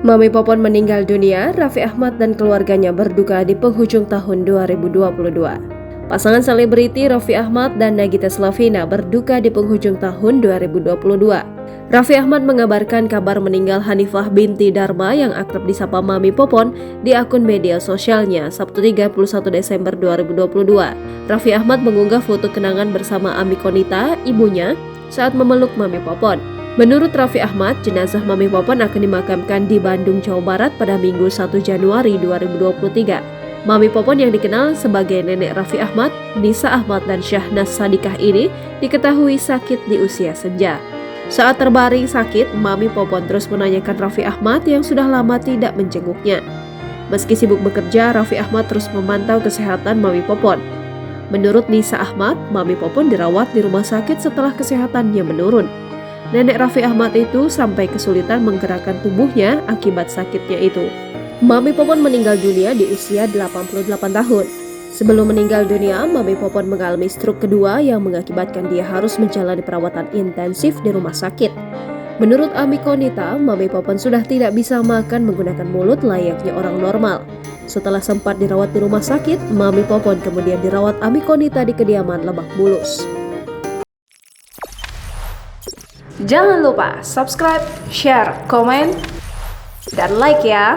Mami Popon meninggal dunia, Raffi Ahmad dan keluarganya berduka di penghujung tahun 2022. Pasangan selebriti Raffi Ahmad dan Nagita Slavina berduka di penghujung tahun 2022. Raffi Ahmad mengabarkan kabar meninggal Hanifah binti Dharma yang akrab disapa Mami Popon di akun media sosialnya Sabtu 31 Desember 2022. Raffi Ahmad mengunggah foto kenangan bersama Ami Konita, ibunya, saat memeluk Mami Popon. Menurut Raffi Ahmad, jenazah Mami Popon akan dimakamkan di Bandung, Jawa Barat pada Minggu 1 Januari 2023. Mami Popon yang dikenal sebagai nenek Raffi Ahmad, Nisa Ahmad dan Syahnas Sadikah ini diketahui sakit di usia senja. Saat terbaring sakit, Mami Popon terus menanyakan Raffi Ahmad yang sudah lama tidak menjenguknya. Meski sibuk bekerja, Raffi Ahmad terus memantau kesehatan Mami Popon. Menurut Nisa Ahmad, Mami Popon dirawat di rumah sakit setelah kesehatannya menurun. Nenek Raffi Ahmad itu sampai kesulitan menggerakkan tubuhnya akibat sakitnya itu. Mami Popon meninggal dunia di usia 88 tahun. Sebelum meninggal dunia, Mami Popon mengalami stroke kedua yang mengakibatkan dia harus menjalani perawatan intensif di rumah sakit. Menurut Ami Konita, Mami Popon sudah tidak bisa makan menggunakan mulut layaknya orang normal. Setelah sempat dirawat di rumah sakit, Mami Popon kemudian dirawat Ami Konita di kediaman Lebak Bulus. Jangan lupa subscribe, share, komen, dan like ya.